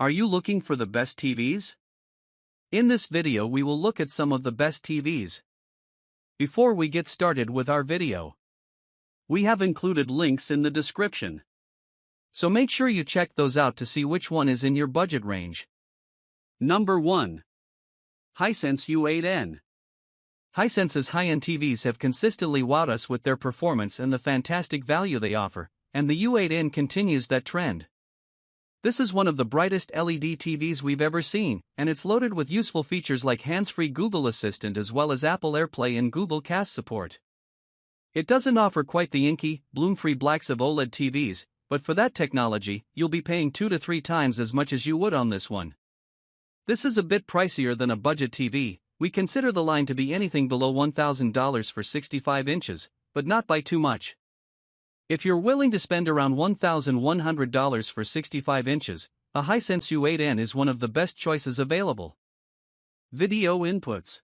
Are you looking for the best TVs? In this video we will look at some of the best TVs. Before we get started with our video, we have included links in the description. So make sure you check those out to see which one is in your budget range. Number 1. Hisense U8N. Hisense's high-end TVs have consistently wowed us with their performance and the fantastic value they offer, and the U8N continues that trend. This is one of the brightest LED TVs we've ever seen, and it's loaded with useful features like hands-free Google Assistant as well as Apple AirPlay and Google Cast support. It doesn't offer quite the inky, bloom-free blacks of OLED TVs, but for that technology, you'll be paying 2 to 3 times as much as you would on this one. This is a bit pricier than a budget TV. We consider the line to be anything below $1,000 for 65 inches, but not by too much. If you're willing to spend around $1,100 for 65 inches, a Hisense U8N is one of the best choices available. Video inputs: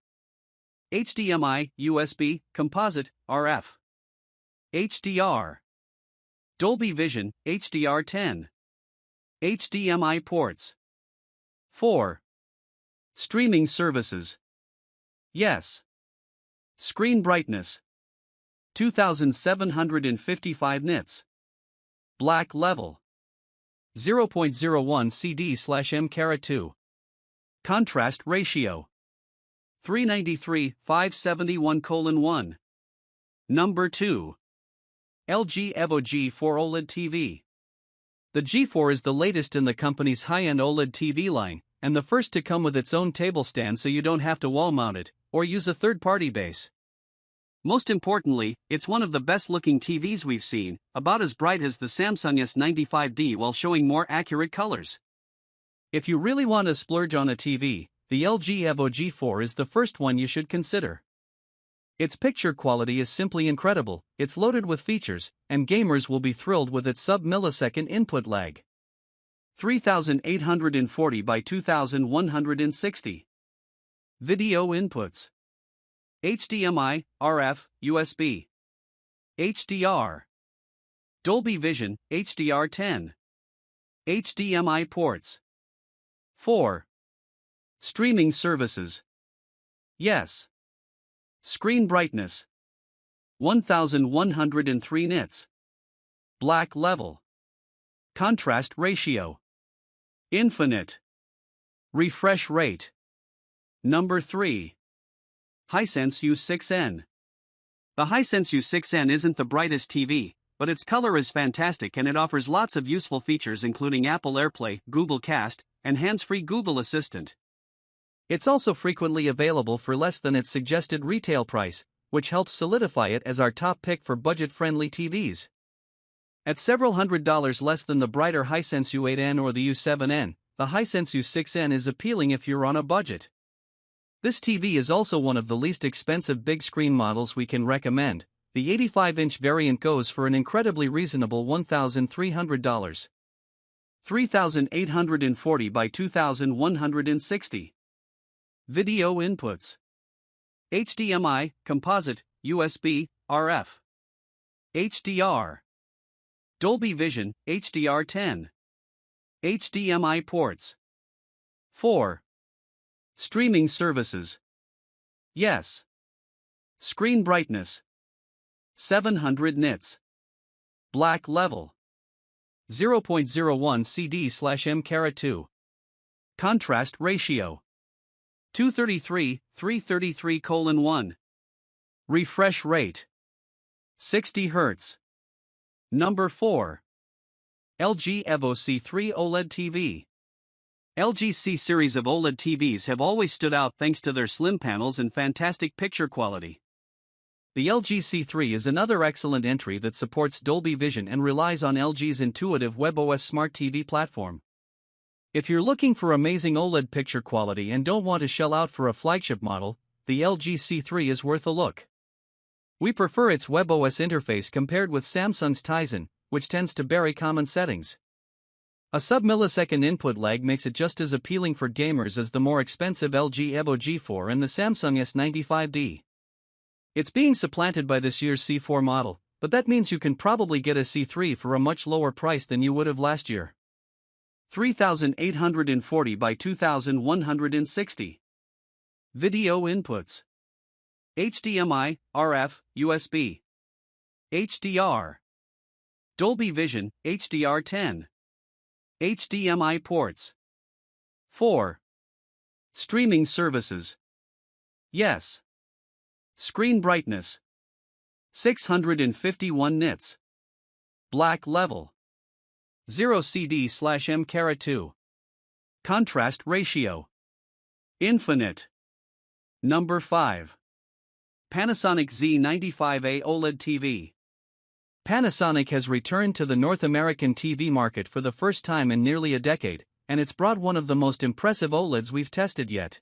HDMI, USB, composite, RF, HDR, Dolby Vision, HDR10, HDMI ports. 4. Streaming services. Yes. Screen brightness 2755 nits. Black level 0.01 CD/m2. Contrast ratio 393:571:1. Number 2. LG Evo G4 OLED TV. The G4 is the latest in the company's high-end OLED TV line, and the first to come with its own table stand so you don't have to wall mount it or use a third-party base. Most importantly, it's one of the best-looking TVs we've seen, about as bright as the Samsung S95D while showing more accurate colors. If you really want to splurge on a TV, the LG Evo G4 is the first one you should consider. Its picture quality is simply incredible, it's loaded with features, and gamers will be thrilled with its sub-millisecond input lag. 3840 by 2160. Video inputs: HDMI, RF, USB, HDR, Dolby Vision, HDR10, HDMI ports. 4. Streaming services. Yes. Screen brightness 1103 nits. Black level. Contrast ratio infinite. Refresh rate. Number 3. Hisense U6N. The Hisense U6N isn't the brightest TV, but its color is fantastic and it offers lots of useful features including Apple AirPlay, Google Cast, and hands-free Google Assistant. It's also frequently available for less than its suggested retail price, which helps solidify it as our top pick for budget-friendly TVs. At several $100s less than the brighter Hisense U8N or the U7N, the Hisense U6N is appealing if you're on a budget. This TV is also one of the least expensive big screen models we can recommend. The 85-inch variant goes for an incredibly reasonable $1,300. 3840 by 2160. Video inputs: HDMI, composite, USB, RF, HDR, Dolby Vision, HDR10, HDMI ports. 4. Streaming services. Yes. Screen brightness 700 nits. Black level 0.01 CD/m2. Contrast ratio 233:333:1. Refresh rate 60 Hz. Number 4. LG Evo C3 OLED TV. LG's C series of OLED TVs have always stood out thanks to their slim panels and fantastic picture quality. The LG C3 is another excellent entry that supports Dolby Vision and relies on LG's intuitive WebOS Smart TV platform. If you're looking for amazing OLED picture quality and don't want to shell out for a flagship model, the LG C3 is worth a look. We prefer its WebOS interface compared with Samsung's Tizen, which tends to bury common settings. A sub-millisecond input lag makes it just as appealing for gamers as the more expensive LG Evo G4 and the Samsung S95D. It's being supplanted by this year's C4 model, but that means you can probably get a C3 for a much lower price than you would have last year. 3840 by 2160. Video inputs: HDMI, RF, USB, HDR, Dolby Vision, HDR10, HDMI ports. 4. Streaming services. Yes. Screen brightness: 651 nits. Black level: 0 CD/M2. Contrast ratio: infinite. Number 5. Panasonic Z95A OLED TV. Panasonic has returned to the North American TV market for the first time in nearly a decade, and it's brought one of the most impressive OLEDs we've tested yet.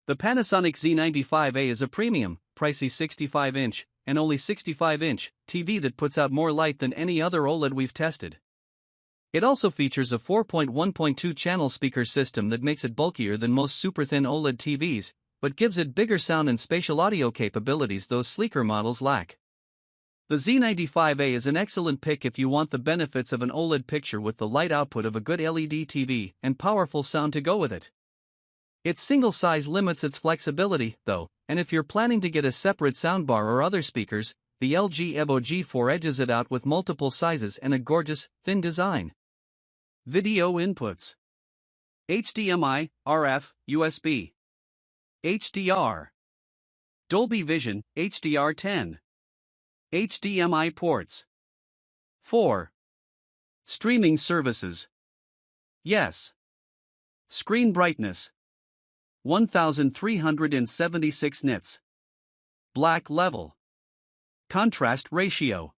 The Panasonic Z95A is a premium, pricey 65-inch, and only 65-inch, TV that puts out more light than any other OLED we've tested. It also features a 4.1.2 channel speaker system that makes it bulkier than most super-thin OLED TVs, but gives it bigger sound and spatial audio capabilities those sleeker models lack. The Z95A is an excellent pick if you want the benefits of an OLED picture with the light output of a good LED TV and powerful sound to go with it. Its single size limits its flexibility, though, and if you're planning to get a separate soundbar or other speakers, the LG Evo G4 edges it out with multiple sizes and a gorgeous, thin design. Video inputs: HDMI, RF, USB, HDR, Dolby Vision, HDR10, HDMI ports. 4. Streaming services. Yes. Screen brightness: 1376 nits. Black level. Contrast ratio: